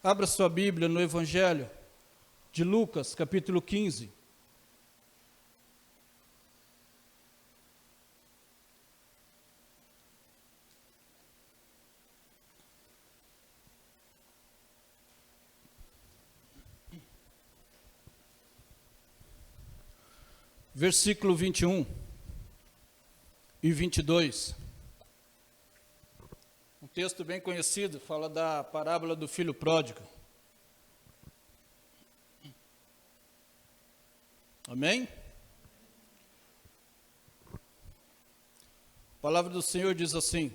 abra sua Bíblia no Evangelho de Lucas, capítulo 15. Versículo 21 e 22. Um texto bem conhecido, fala da parábola do filho pródigo. Amém? A palavra do Senhor diz assim: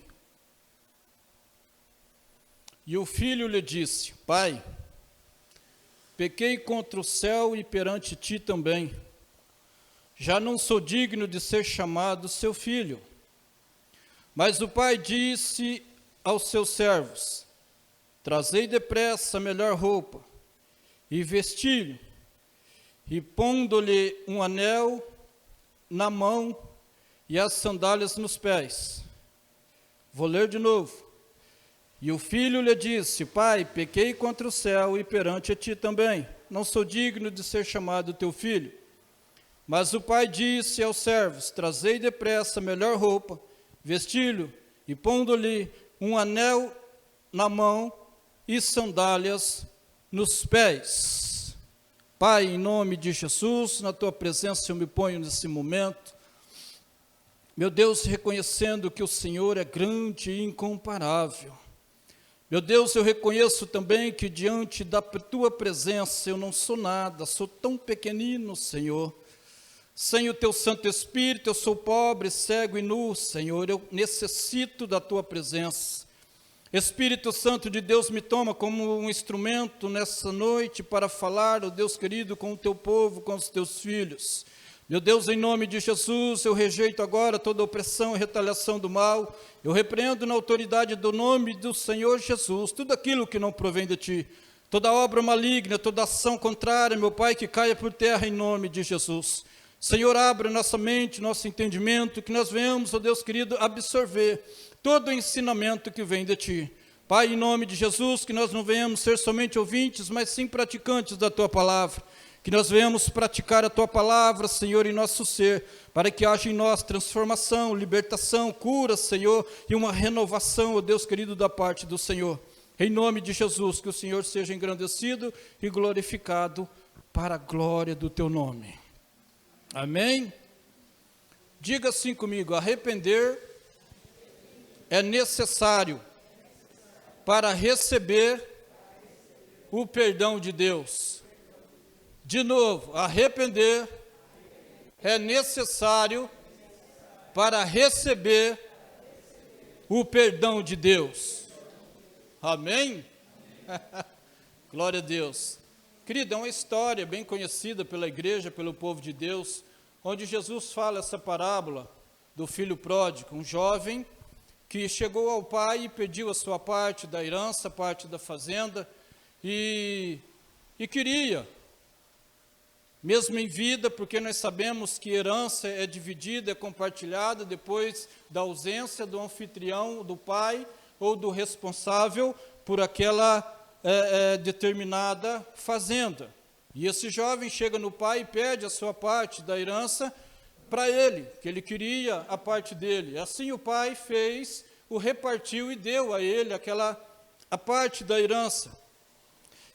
E o filho lhe disse: Pai, pequei contra o céu e perante ti também. Já não sou digno de ser chamado seu filho. Mas o pai disse aos seus servos: Trazei depressa a melhor roupa, e vesti-lhe, e pondo-lhe um anel na mão e as sandálias nos pés. Vou ler de novo. E o filho lhe disse: Pai, pequei contra o céu e perante a ti também. Não sou digno de ser chamado teu filho. Mas o pai disse aos servos: Trazei depressa a melhor roupa, vesti-lo, e pondo-lhe um anel na mão e sandálias nos pés. Pai, em nome de Jesus, na tua presença eu me ponho nesse momento. Meu Deus, reconhecendo que o Senhor é grande e incomparável. Meu Deus, eu reconheço também que diante da tua presença eu não sou nada, sou tão pequenino, Senhor. Sem o teu Santo Espírito, eu sou pobre, cego e nu, Senhor, eu necessito da tua presença. Espírito Santo de Deus, me toma como um instrumento nessa noite para falar, ó Deus querido, com o teu povo, com os teus filhos. Meu Deus, em nome de Jesus, eu rejeito agora toda opressão e retaliação do mal. Eu repreendo na autoridade do nome do Senhor Jesus tudo aquilo que não provém de ti. Toda obra maligna, toda ação contrária, meu Pai, que caia por terra em nome de Jesus. Senhor, abra nossa mente, nosso entendimento, que nós venhamos, ó Deus querido, absorver todo o ensinamento que vem de Ti. Pai, em nome de Jesus, que nós não venhamos ser somente ouvintes, mas sim praticantes da Tua palavra. Que nós venhamos praticar a Tua palavra, Senhor, em nosso ser, para que haja em nós transformação, libertação, cura, Senhor, e uma renovação, ó Deus querido, da parte do Senhor. Em nome de Jesus, que o Senhor seja engrandecido e glorificado para a glória do Teu nome. Amém? Diga assim comigo: arrepender é necessário para receber o perdão de Deus. De novo, arrepender é necessário para receber o perdão de Deus. Amém? Glória a Deus. Querido, é uma história bem conhecida pela igreja, pelo povo de Deus, onde Jesus fala essa parábola do filho pródigo, um jovem que chegou ao pai e pediu a sua parte da herança, parte da fazenda, e queria, mesmo em vida, porque nós sabemos que herança é dividida, é compartilhada depois da ausência do anfitrião, do pai ou do responsável por aquela determinada fazenda. E esse jovem chega no pai e pede a sua parte da herança para ele, que ele queria a parte dele. Assim o pai fez, o repartiu e deu a ele a parte da herança.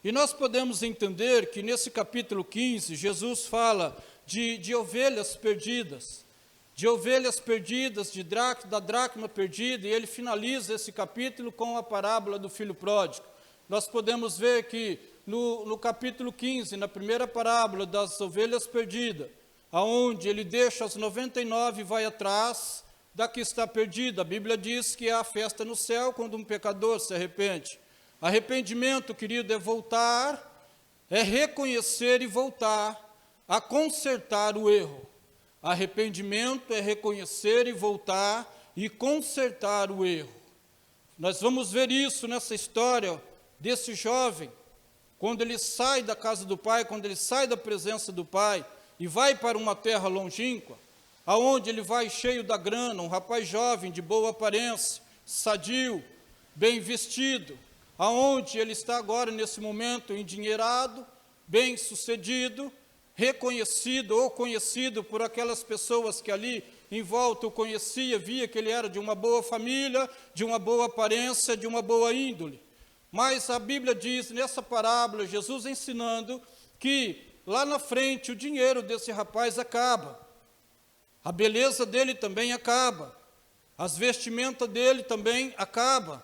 E nós podemos entender que nesse capítulo 15, Jesus fala de ovelhas perdidas, da dracma perdida, e ele finaliza esse capítulo com a parábola do filho pródigo. Nós podemos ver que no capítulo 15, na primeira parábola das ovelhas perdidas, aonde ele deixa as 99 e vai atrás da que está perdida. A Bíblia diz que há festa no céu quando um pecador se arrepende. Arrependimento, querido, é voltar, é reconhecer e voltar a consertar o erro. Arrependimento é reconhecer e voltar e consertar o erro. Nós vamos ver isso nessa história desse jovem, quando ele sai da casa do pai, quando ele sai da presença do pai e vai para uma terra longínqua, aonde ele vai cheio da grana, um rapaz jovem, de boa aparência, sadio, bem vestido, aonde ele está agora nesse momento endinheirado, bem-sucedido, reconhecido ou conhecido por aquelas pessoas que ali em volta o conhecia, via que ele era de uma boa família, de uma boa aparência, de uma boa índole. Mas a Bíblia diz, nessa parábola, Jesus ensinando que lá na frente o dinheiro desse rapaz acaba, a beleza dele também acaba, as vestimentas dele também acabam,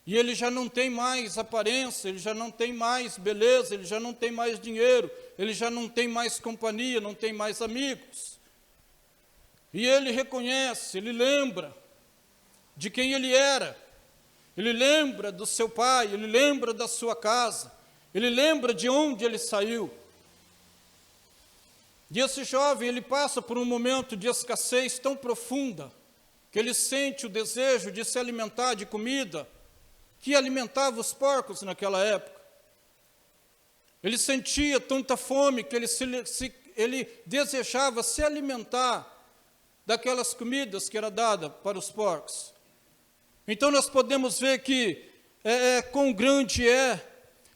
e ele já não tem mais aparência, ele já não tem mais beleza, ele já não tem mais dinheiro, ele já não tem mais companhia, não tem mais amigos. E ele reconhece, ele lembra de quem ele era, ele lembra do seu pai, ele lembra da sua casa, ele lembra de onde ele saiu. E esse jovem, ele passa por um momento de escassez tão profunda, que ele sente o desejo de se alimentar de comida, que alimentava os porcos naquela época. Ele sentia tanta fome que ele desejava se alimentar daquelas comidas que era dada para os porcos. Então nós podemos ver que quão grande é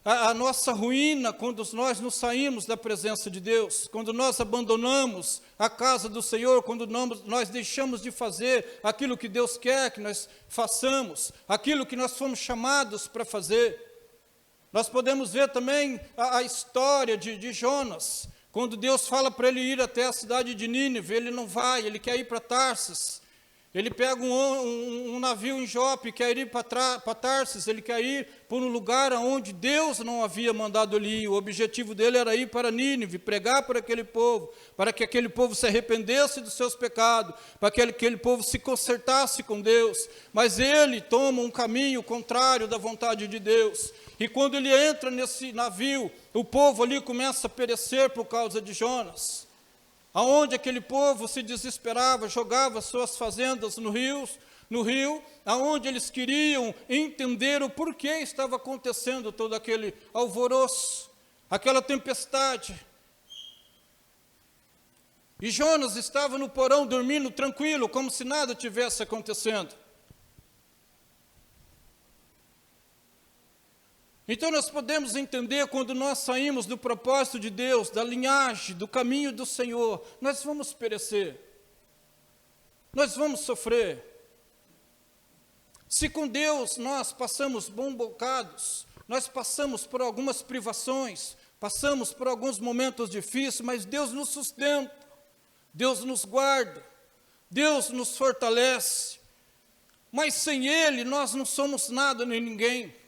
a nossa ruína quando nós nos saímos da presença de Deus, quando nós abandonamos a casa do Senhor, quando nós deixamos de fazer aquilo que Deus quer que nós façamos, aquilo que nós fomos chamados para fazer. Nós podemos ver também a história de Jonas, quando Deus fala para ele ir até a cidade de Nínive, ele não vai, ele quer ir para Tarsis. Ele pega um navio em Jope, quer ir para Tarsis, ele quer ir para um lugar onde Deus não havia mandado ele ir. O objetivo dele era ir para Nínive, pregar para aquele povo, para que aquele povo se arrependesse dos seus pecados, para que aquele povo se consertasse com Deus. Mas ele toma um caminho contrário da vontade de Deus. E quando ele entra nesse navio, o povo ali começa a perecer por causa de Jonas. Aonde aquele povo se desesperava, jogava suas fazendas no rio, aonde eles queriam entender o porquê estava acontecendo todo aquele alvoroço, aquela tempestade. E Jonas estava no porão dormindo tranquilo, como se nada tivesse acontecendo. Então nós podemos entender, quando nós saímos do propósito de Deus, da linhagem, do caminho do Senhor, nós vamos perecer, nós vamos sofrer. Se com Deus nós passamos bons bocados, nós passamos por algumas privações, passamos por alguns momentos difíceis, mas Deus nos sustenta, Deus nos guarda, Deus nos fortalece, mas sem Ele nós não somos nada nem ninguém.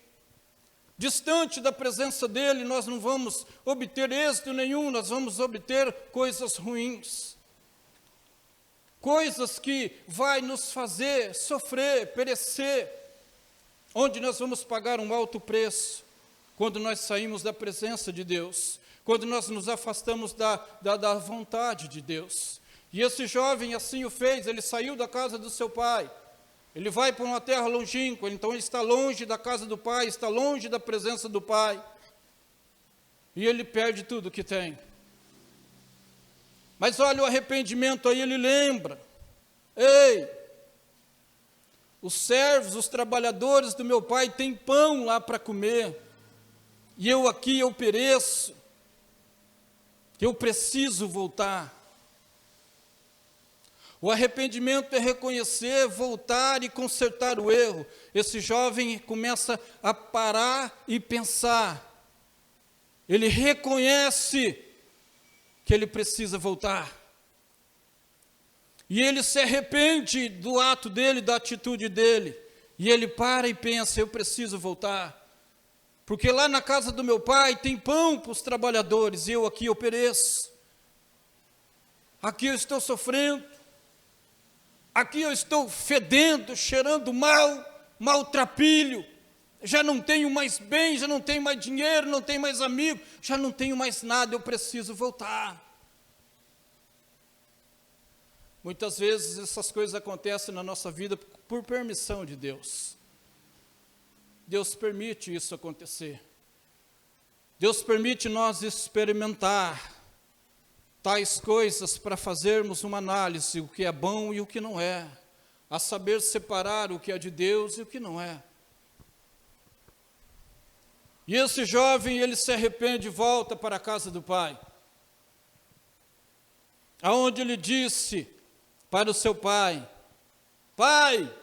Distante da presença dEle, nós não vamos obter êxito nenhum, nós vamos obter coisas ruins. Coisas que vai nos fazer sofrer, perecer, onde nós vamos pagar um alto preço, quando nós saímos da presença de Deus, quando nós nos afastamos da vontade de Deus. E esse jovem assim o fez, ele saiu da casa do seu pai, ele vai para uma terra longínqua, então ele está longe da casa do pai, está longe da presença do pai, e ele perde tudo que tem. Mas olha o arrependimento aí, ele lembra: ei, os servos, os trabalhadores do meu pai têm pão lá para comer, e eu aqui eu pereço, eu preciso voltar. O arrependimento é reconhecer, voltar e consertar o erro. Esse jovem começa a parar e pensar. Ele reconhece que ele precisa voltar. E ele se arrepende do ato dele, da atitude dele. E ele para e pensa: eu preciso voltar. Porque lá na casa do meu pai tem pão para os trabalhadores, e eu aqui eu pereço. Aqui eu estou sofrendo. Aqui eu estou fedendo, cheirando maltrapilho, já não tenho mais bem, já não tenho mais dinheiro, não tenho mais amigo, já não tenho mais nada, eu preciso voltar. Muitas vezes essas coisas acontecem na nossa vida por permissão de Deus. Deus permite isso acontecer. Deus permite nós experimentar tais coisas para fazermos uma análise, o que é bom e o que não é, a saber separar o que é de Deus e o que não é. E esse jovem, ele se arrepende e volta para a casa do pai, aonde ele disse para o seu pai: Pai,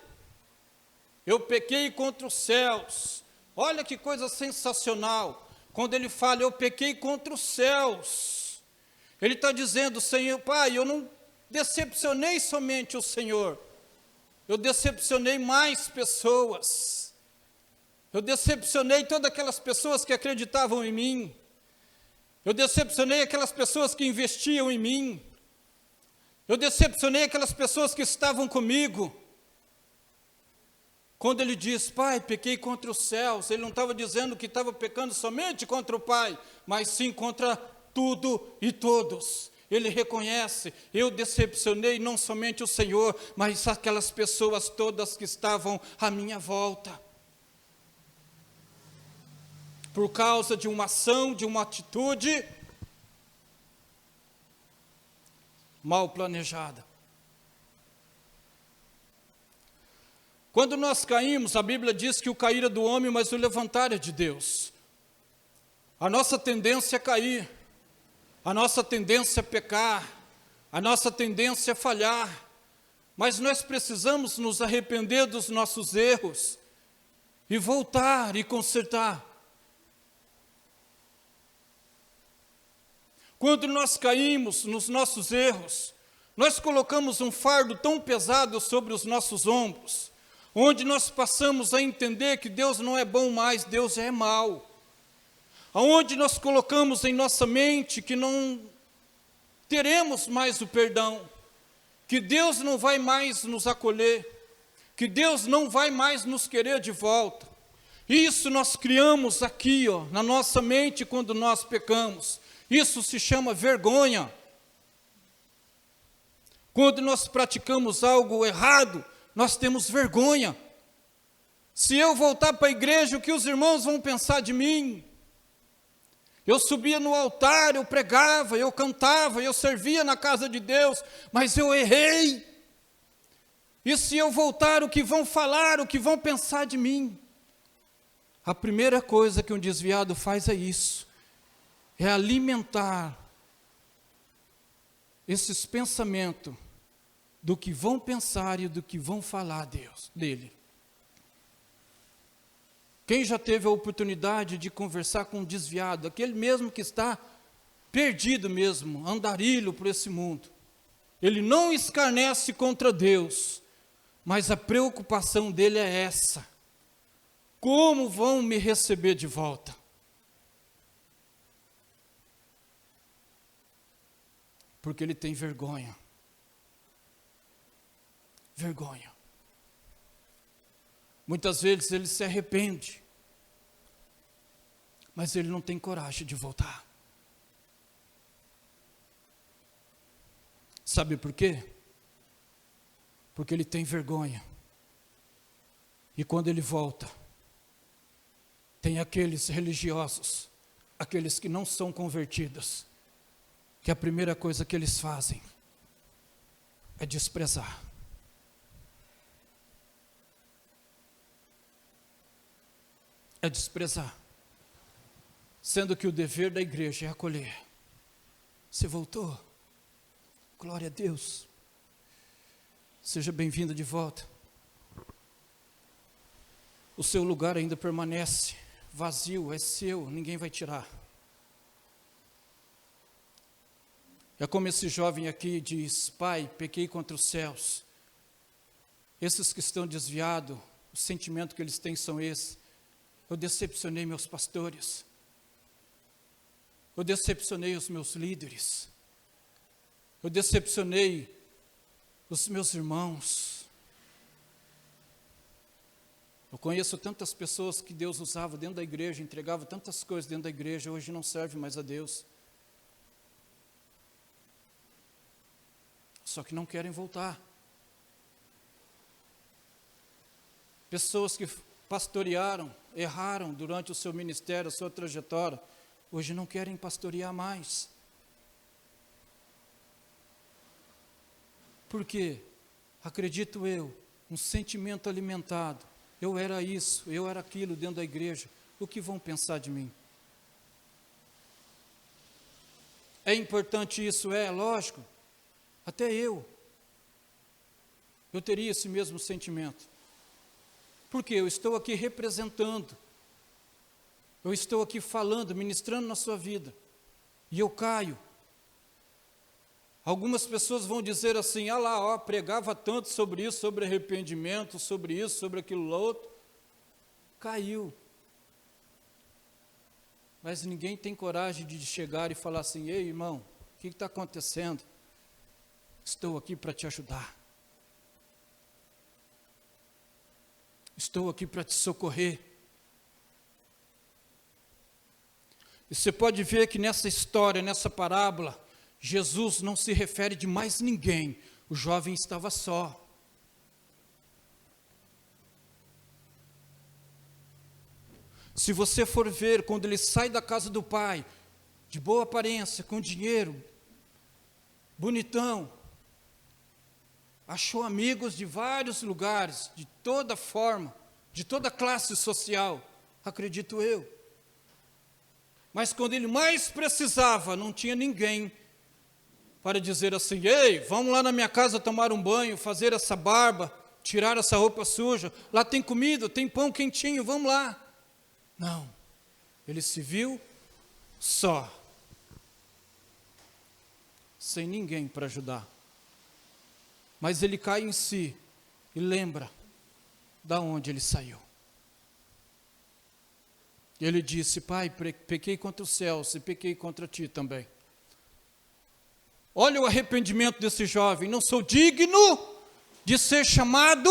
eu pequei contra os céus. Olha que coisa sensacional, quando ele fala, eu pequei contra os céus. Ele está dizendo, Senhor, Pai, eu não decepcionei somente o Senhor, eu decepcionei mais pessoas. Eu decepcionei todas aquelas pessoas que acreditavam em mim. Eu decepcionei aquelas pessoas que investiam em mim. Eu decepcionei aquelas pessoas que estavam comigo. Quando ele diz, Pai, pequei contra os céus, ele não estava dizendo que estava pecando somente contra o Pai, mas sim contra tudo e todos. Ele reconhece, eu decepcionei não somente o Senhor, mas aquelas pessoas todas que estavam à minha volta. Por causa de uma ação, de uma atitude mal planejada. Quando nós caímos, a Bíblia diz que o cair é do homem, mas o levantar é de Deus. A nossa tendência é cair, a nossa tendência é pecar, a nossa tendência é falhar, mas nós precisamos nos arrepender dos nossos erros e voltar e consertar. Quando nós caímos nos nossos erros, nós colocamos um fardo tão pesado sobre os nossos ombros, onde nós passamos a entender que Deus não é bom mais, Deus é mau. Aonde nós colocamos em nossa mente que não teremos mais o perdão, que Deus não vai mais nos acolher, que Deus não vai mais nos querer de volta. Isso nós criamos aqui, na nossa mente quando nós pecamos. Isso se chama vergonha. Quando nós praticamos algo errado, nós temos vergonha. Se eu voltar para a igreja, o que os irmãos vão pensar de mim? Eu subia no altar, eu pregava, eu cantava, eu servia na casa de Deus, mas eu errei. E se eu voltar, o que vão falar, o que vão pensar de mim? A primeira coisa que um desviado faz é isso. É alimentar esses pensamentos do que vão pensar e do que vão falar dele. Quem já teve a oportunidade de conversar com um desviado, aquele mesmo que está perdido mesmo, andarilho por esse mundo, ele não escarnece contra Deus, mas a preocupação dele é essa: como vão me receber de volta? Porque ele tem vergonha. Vergonha. Muitas vezes ele se arrepende, mas ele não tem coragem de voltar. Sabe por quê? Porque ele tem vergonha. E quando ele volta, tem aqueles religiosos, aqueles que não são convertidos, que a primeira coisa que eles fazem é desprezar. É desprezar. Sendo que o dever da igreja é acolher. Você voltou? Glória a Deus. Seja bem-vindo de volta. O seu lugar ainda permanece vazio, é seu, ninguém vai tirar. É como esse jovem aqui diz: Pai, pequei contra os céus. Esses que estão desviados, o sentimento que eles têm são esses: eu decepcionei meus pastores, eu decepcionei os meus líderes, eu decepcionei os meus irmãos. Eu conheço tantas pessoas que Deus usava dentro da igreja, entregava tantas coisas dentro da igreja, hoje não serve mais a Deus. Só que não querem voltar. Pessoas que pastorearam, erraram durante o seu ministério, a sua trajetória, hoje não querem pastorear mais. Por quê? Acredito eu, um sentimento alimentado. Eu era isso, eu era aquilo dentro da igreja. o que vão pensar de mim? É importante isso? É, lógico. Até eu teria esse mesmo sentimento. Porque eu estou aqui representando, eu estou aqui falando, ministrando na sua vida, e eu caio. Algumas pessoas vão dizer assim, ah lá, ó, pregava tanto sobre isso, sobre arrependimento, sobre isso, sobre aquilo outro. Caiu. Mas ninguém tem coragem de chegar e falar assim, ei irmão, o que está acontecendo? Estou aqui para te ajudar. Estou aqui para te socorrer. E você pode ver que nessa história, nessa parábola, Jesus não se refere de mais ninguém. O jovem estava só. Se você for ver, quando ele sai da casa do pai, de boa aparência, com dinheiro, bonitão, achou amigos de vários lugares, de toda forma, de toda classe social, acredito eu. Mas quando ele mais precisava, não tinha ninguém para dizer assim, ei, vamos lá na minha casa tomar um banho, fazer essa barba, tirar essa roupa suja, lá tem comida, tem pão quentinho, vamos lá. Não, ele se viu só, sem ninguém para ajudar. Mas ele cai em si e lembra da onde ele saiu. Ele disse, pai, pequei contra os céus e pequei contra ti também. Olha o arrependimento desse jovem, não sou digno de ser chamado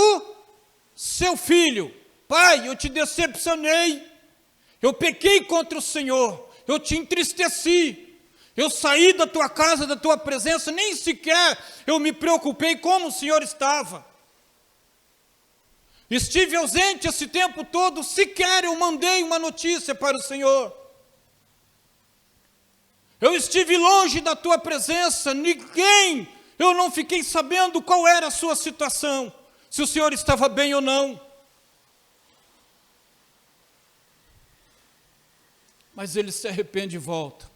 seu filho. Pai, eu te decepcionei, eu pequei contra o Senhor, eu te entristeci, eu saí da tua casa, da tua presença, nem sequer eu me preocupei como o Senhor estava. Estive ausente esse tempo todo, sequer eu mandei uma notícia para o Senhor. Eu estive longe da tua presença, eu não fiquei sabendo qual era a sua situação, se o Senhor estava bem ou não. Mas ele se arrepende e volta.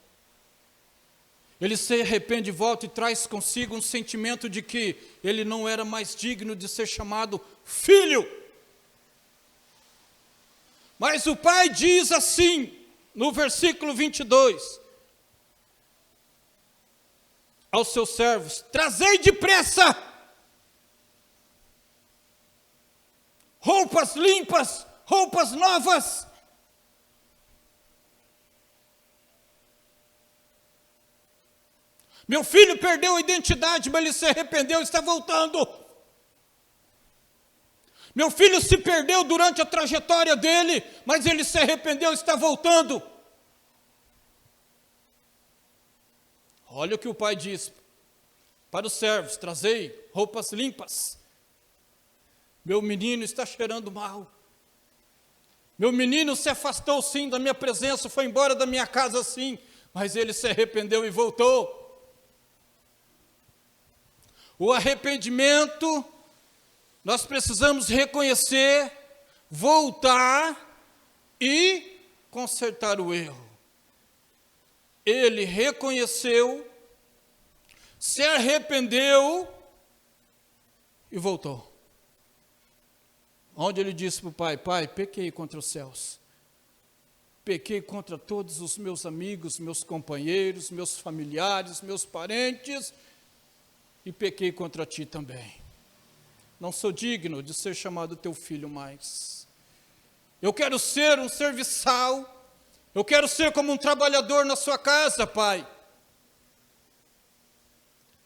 Ele se arrepende e volta e traz consigo um sentimento de que ele não era mais digno de ser chamado filho. Mas o pai diz assim, no versículo 22, aos seus servos, trazei depressa roupas limpas, roupas novas. Meu filho perdeu a identidade, mas ele se arrependeu e está voltando. Meu filho se perdeu durante a trajetória dele, mas ele se arrependeu e está voltando. Olha o que o pai diz para os servos, trazei roupas limpas. Meu menino está cheirando mal. Meu menino se afastou sim da minha presença, foi embora da minha casa sim, mas ele se arrependeu e voltou. O arrependimento, nós precisamos reconhecer, voltar e consertar o erro. Ele reconheceu, se arrependeu e voltou. Onde ele disse para o pai, pai, pequei contra os céus. Pequei contra todos os meus amigos, meus companheiros, meus familiares, meus parentes, e pequei contra ti também. Não sou digno de ser chamado teu filho mais. Eu quero ser um serviçal, eu quero ser como um trabalhador na sua casa, pai.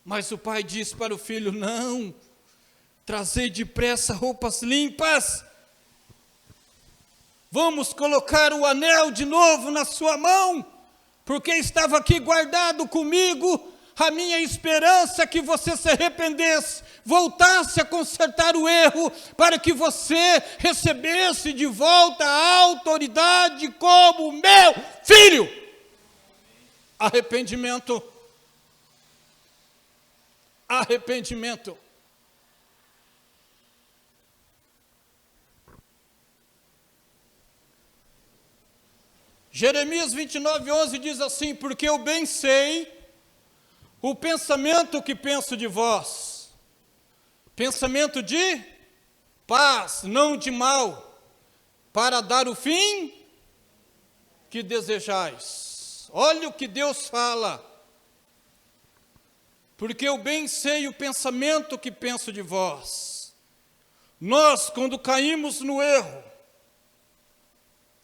Mas o pai disse para o filho, não, trazei depressa roupas limpas. Vamos colocar o anel de novo na sua mão, porque estava aqui guardado comigo a minha esperança que você se arrependesse, voltasse a consertar o erro, para que você recebesse de volta a autoridade como meu filho. Arrependimento. Arrependimento. Jeremias 29:11 diz assim: porque eu bem sei o pensamento que penso de vós, pensamento de paz, não de mal, para dar o fim que desejais. Olha o que Deus fala. Porque eu bem sei o pensamento que penso de vós. Nós, quando caímos no erro,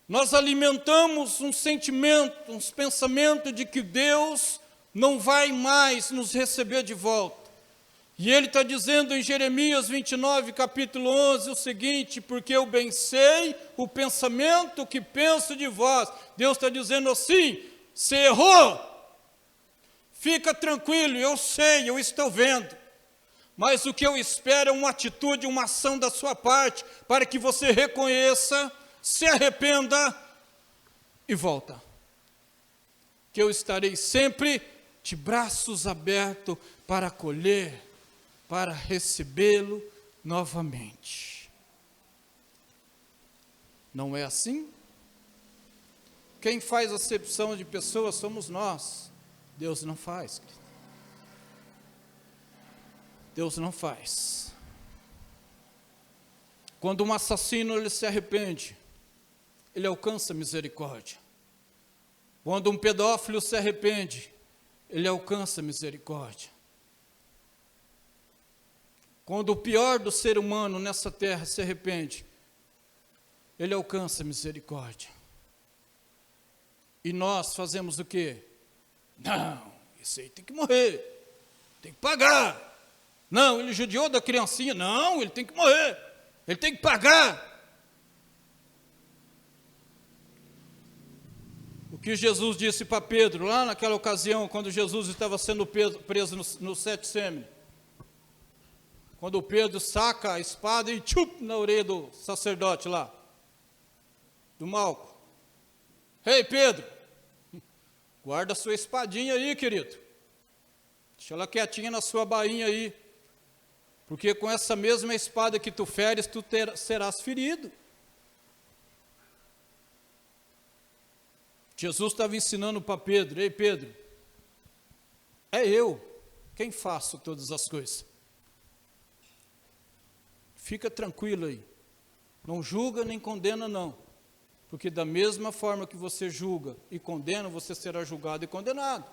nós alimentamos um sentimento, um pensamento de que Deus não vai mais nos receber de volta. E ele está dizendo em Jeremias 29, capítulo 11, o seguinte: porque eu bem sei o pensamento que penso de vós. Deus está dizendo assim: você errou, fica tranquilo, eu sei, eu estou vendo. Mas o que eu espero é uma atitude, uma ação da sua parte, para que você reconheça, se arrependa e volta. Que eu estarei sempre de braços abertos para acolher, para recebê-lo novamente. Não é assim? Quem faz acepção de pessoas somos nós. Deus não faz, querido. Deus não faz. Quando um assassino ele se arrepende, ele alcança misericórdia. Quando um pedófilo se arrepende, ele alcança misericórdia. Quando o pior do ser humano nessa terra se arrepende, ele alcança misericórdia. E nós fazemos o quê? Não, esse aí tem que morrer, tem que pagar. Não, ele judiou da criancinha. Não, ele tem que morrer, ele tem que pagar. O que Jesus disse para Pedro, lá naquela ocasião, quando Jesus estava sendo preso no Getsemane, quando Pedro saca a espada e tchup na orelha do sacerdote lá, do Malco. Ei, Pedro, guarda a sua espadinha aí, querido. Deixa ela quietinha na sua bainha aí. Porque com essa mesma espada que tu feres, tu serás ferido. Jesus estava ensinando para Pedro: ei, Pedro, é eu quem faço todas as coisas. Fica tranquilo aí. Não julga nem condena, não. Porque da mesma forma que você julga e condena, você será julgado e condenado.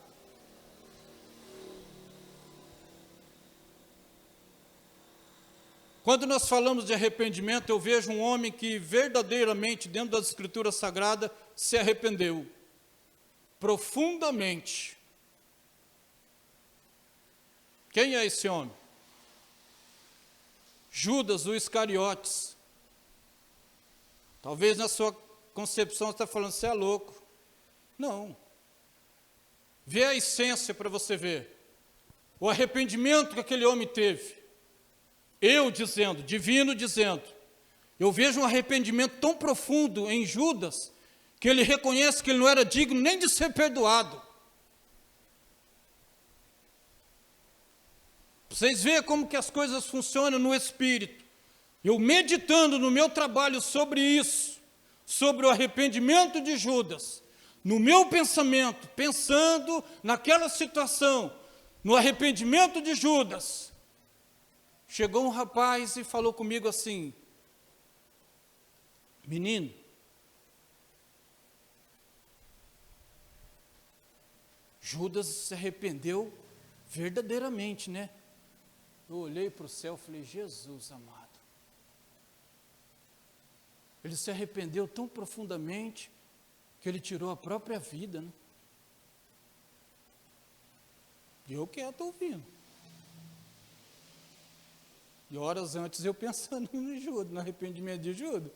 Quando nós falamos de arrependimento, eu vejo um homem que verdadeiramente, dentro das Escrituras Sagradas, se arrependeu profundamente. Quem é esse homem? Judas, o Iscariotes. Talvez na sua concepção você está falando, você é louco. Não. Vê a essência para você ver. O arrependimento que aquele homem teve. Eu dizendo, divino dizendo, eu vejo um arrependimento tão profundo em Judas, que ele reconhece que ele não era digno nem de ser perdoado. Vocês veem como que as coisas funcionam no Espírito. Eu meditando no meu trabalho sobre isso, sobre o arrependimento de Judas, no meu pensamento, pensando naquela situação, no arrependimento de Judas, chegou um rapaz e falou comigo assim: menino, Judas se arrependeu verdadeiramente, né? Eu olhei para o céu e falei: Jesus amado, ele se arrependeu tão profundamente que ele tirou a própria vida, né? E eu quieto ouvindo. E horas antes eu pensando no Judas, no arrependimento de Judas.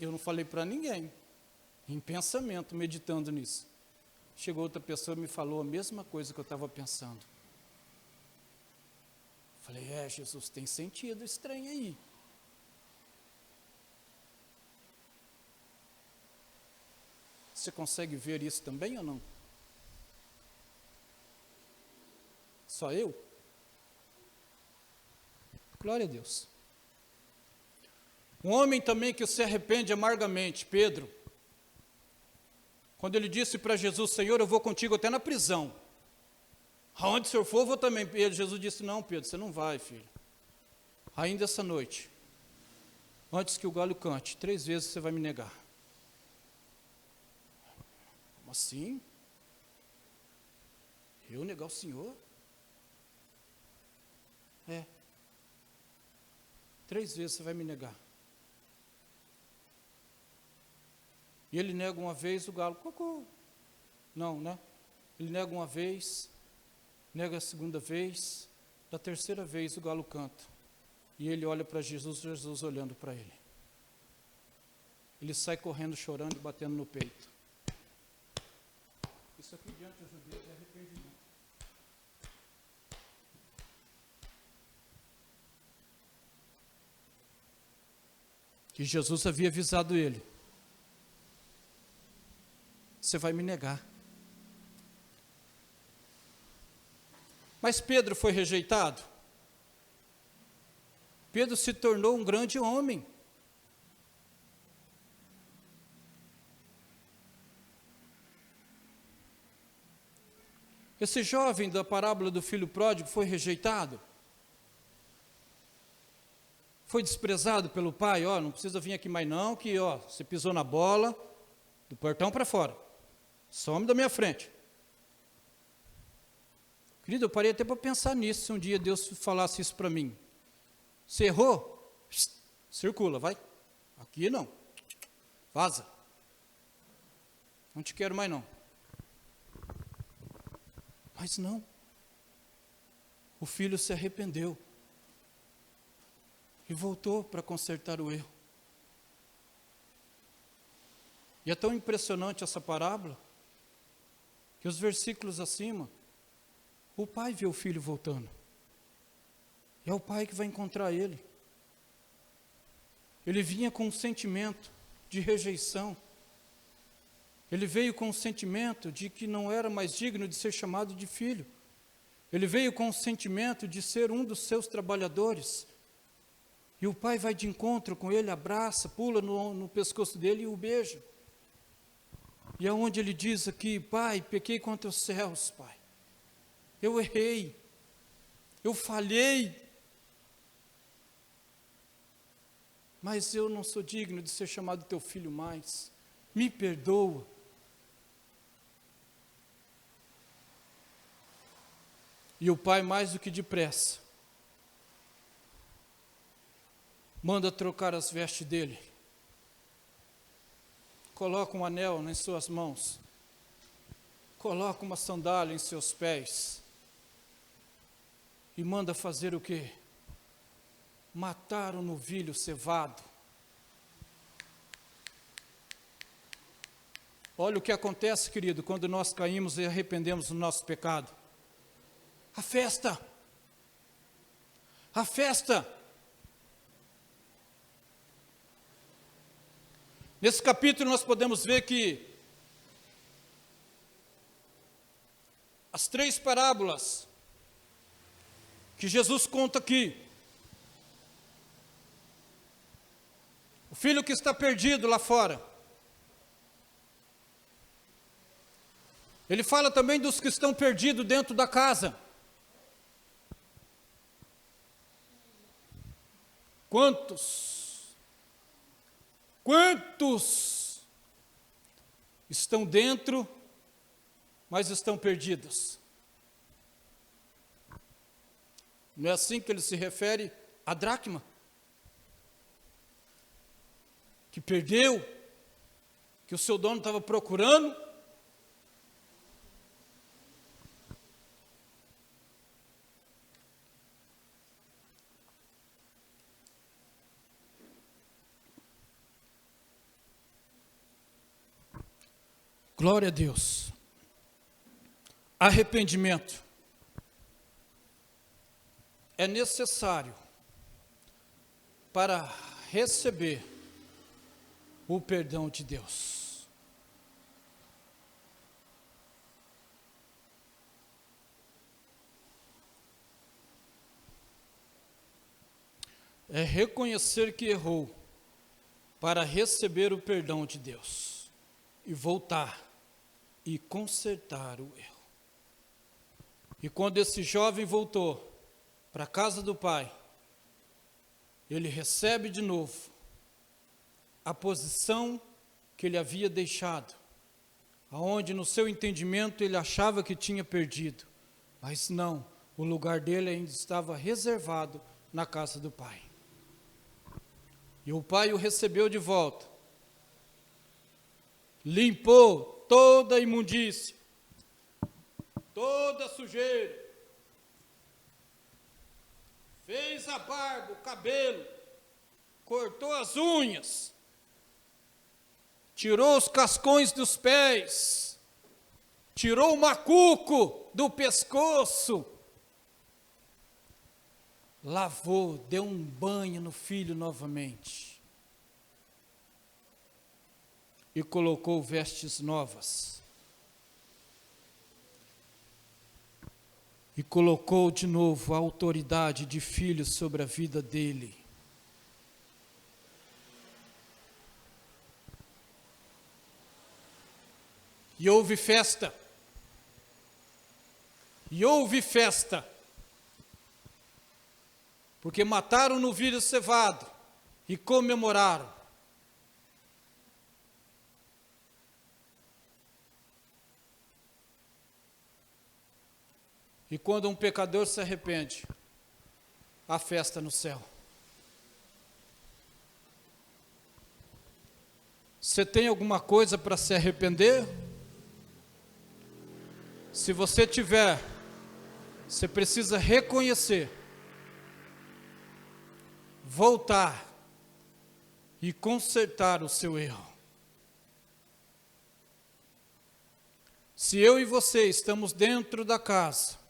Eu não falei para ninguém. Em pensamento, meditando nisso. Chegou outra pessoa e me falou a mesma coisa que eu estava pensando. Falei: Jesus, tem sentido estranho aí. Você consegue ver isso também ou não? Só eu? Glória a Deus. Um homem também que se arrepende amargamente, Pedro. Quando ele disse para Jesus: Senhor, eu vou contigo até na prisão. Aonde o Senhor for, eu vou também. Jesus disse: não, Pedro, você não vai, filho. Ainda essa noite, antes que o galo cante, 3 vezes você vai me negar. Como assim? Eu negar o Senhor? 3 vezes você vai me negar. E ele nega uma vez, o galo, cocô. Não, né? Ele nega uma vez, nega a segunda vez, da terceira vez o galo canta. E ele olha para Jesus, Jesus olhando para ele. Ele sai correndo, chorando e batendo no peito. Isso aqui diante dos judeus é arrependimento. Que Jesus havia avisado ele: você vai me negar. Mas Pedro foi rejeitado. Pedro se tornou um grande homem. Esse jovem da parábola do filho pródigo foi rejeitado. Foi desprezado pelo pai. Não precisa vir aqui mais não, que você pisou na bola, do portão para fora. Some da minha frente. Querido, eu parei até para pensar nisso, se um dia Deus falasse isso para mim. Você errou? Circula, vai. Aqui não. Vaza. Não te quero mais não. Mas não. O filho se arrependeu. E voltou para consertar o erro. E é tão impressionante essa parábola, que os versículos acima, o pai vê o filho voltando. É o pai que vai encontrar ele. Ele vinha com um sentimento de rejeição. Ele veio com um sentimento de que não era mais digno de ser chamado de filho. Ele veio com um sentimento de ser um dos seus trabalhadores. E o pai vai de encontro com ele, abraça, pula no pescoço dele e o beija. E é onde ele diz aqui: pai, pequei contra os céus, pai. Eu errei. Eu falhei. Mas eu não sou digno de ser chamado teu filho mais. Me perdoa. E o pai, mais do que depressa, manda trocar as vestes dele. Coloca um anel nas suas mãos. Coloca uma sandália em seus pés. E manda fazer o quê? Matar o novilho cevado. Olha o que acontece, querido, quando nós caímos e arrependemos do nosso pecado. A festa. A festa. Nesse capítulo nós podemos ver que as 3 parábolas que Jesus conta aqui, o filho que está perdido lá fora, ele fala também dos que estão perdidos dentro da casa. Quantos estão dentro, mas estão perdidos? Não é assim que ele se refere à dracma? Que perdeu, que o seu dono estava procurando. Glória a Deus. Arrependimento é necessário para receber o perdão de Deus. É reconhecer que errou para receber o perdão de Deus e voltar e consertar o erro. E quando esse jovem voltou para a casa do pai, ele recebe de novo a posição que ele havia deixado, aonde no seu entendimento ele achava que tinha perdido, mas não, o lugar dele ainda estava reservado na casa do pai. E o pai o recebeu de volta, limpou toda a imundícia, toda a sujeira, fez a barba, o cabelo, cortou as unhas, tirou os cascões dos pés, tirou o macuco do pescoço, lavou, deu um banho no filho novamente e colocou vestes novas. E colocou de novo a autoridade de filho sobre a vida dele. E houve festa. E houve festa. Porque mataram o novilho cevado e comemoraram. E quando um pecador se arrepende, há festa no céu. Você tem alguma coisa para se arrepender? Se você tiver, você precisa reconhecer, voltar e consertar o seu erro. Se eu e você estamos dentro da casa,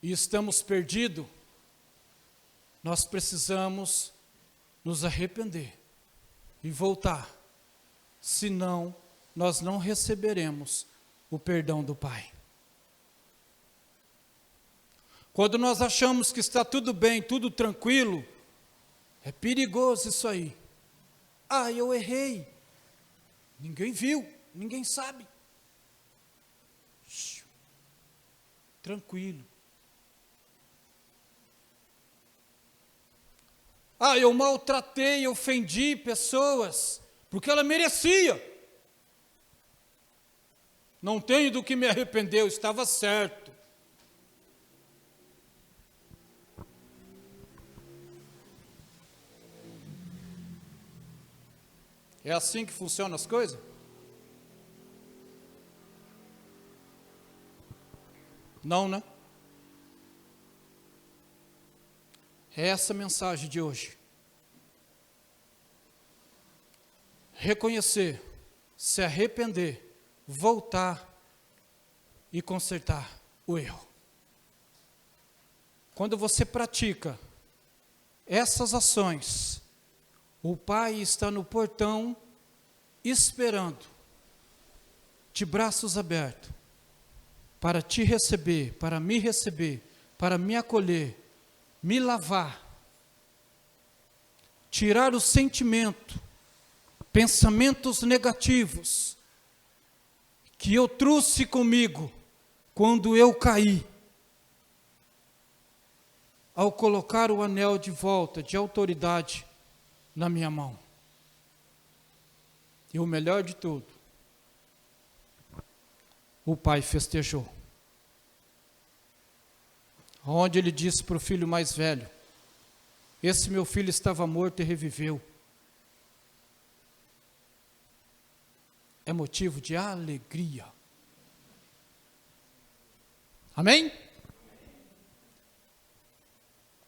e estamos perdidos, nós precisamos nos arrepender e voltar, senão nós não receberemos o perdão do Pai. Quando nós achamos que está tudo bem, tudo tranquilo, é perigoso isso aí. Ah, eu errei, ninguém viu, ninguém sabe. Tranquilo. Ah, eu maltratei, ofendi pessoas, porque ela merecia. Não tenho do que me arrepender, eu estava certo. É assim que funcionam as coisas? Não, né? É essa a mensagem de hoje. Reconhecer, se arrepender, voltar e consertar o erro. Quando você pratica essas ações, o Pai está no portão esperando, de braços abertos, para te receber, para me acolher, me lavar, tirar o sentimento, pensamentos negativos que eu trouxe comigo quando eu caí, ao colocar o anel de volta de autoridade na minha mão. E o melhor de tudo, o pai festejou. Onde ele disse para o filho mais velho: esse meu filho estava morto e reviveu. É motivo de alegria. Amém?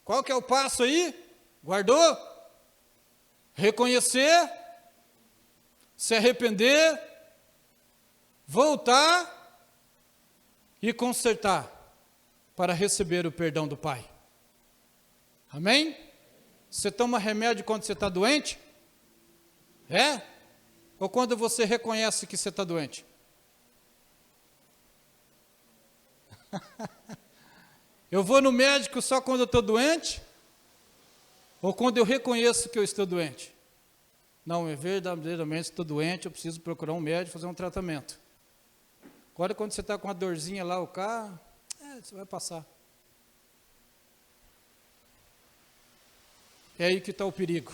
Qual que é o passo aí? Guardou? Reconhecer, se arrepender, voltar e consertar para receber o perdão do Pai. Amém? Você toma remédio quando você está doente? É? Ou quando você reconhece que você está doente? Eu vou no médico só quando eu estou doente? Ou quando eu reconheço que eu estou doente? Não, verdadeiramente estou doente, eu preciso procurar um médico, fazer um tratamento. Agora, quando você está com uma dorzinha lá, o carro, você vai passar. É aí que está o perigo.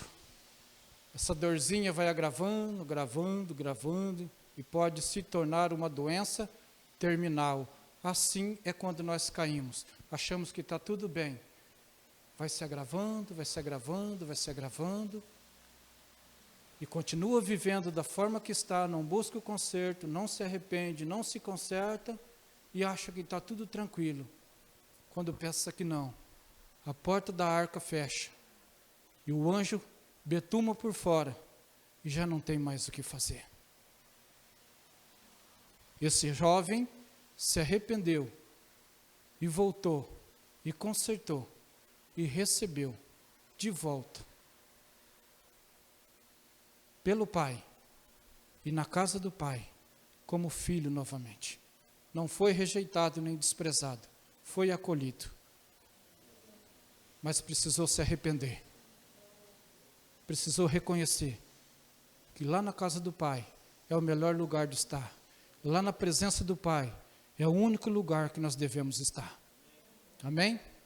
Essa dorzinha vai agravando, gravando, e pode se tornar uma doença terminal. Assim é quando nós caímos. Achamos que está tudo bem. Vai se agravando, e continua vivendo da forma que está, não busca o conserto, não se arrepende, não se conserta, e acha que está tudo tranquilo. Quando pensa que não, a porta da arca fecha, e o anjo betuma por fora, e já não tem mais o que fazer. Esse jovem se arrependeu, e voltou, e consertou, e recebeu de volta, pelo Pai, e na casa do Pai, como filho novamente. Não foi rejeitado nem desprezado, foi acolhido. Mas precisou se arrepender. Precisou reconhecer que lá na casa do Pai é o melhor lugar de estar. Lá na presença do Pai é o único lugar que nós devemos estar. Amém?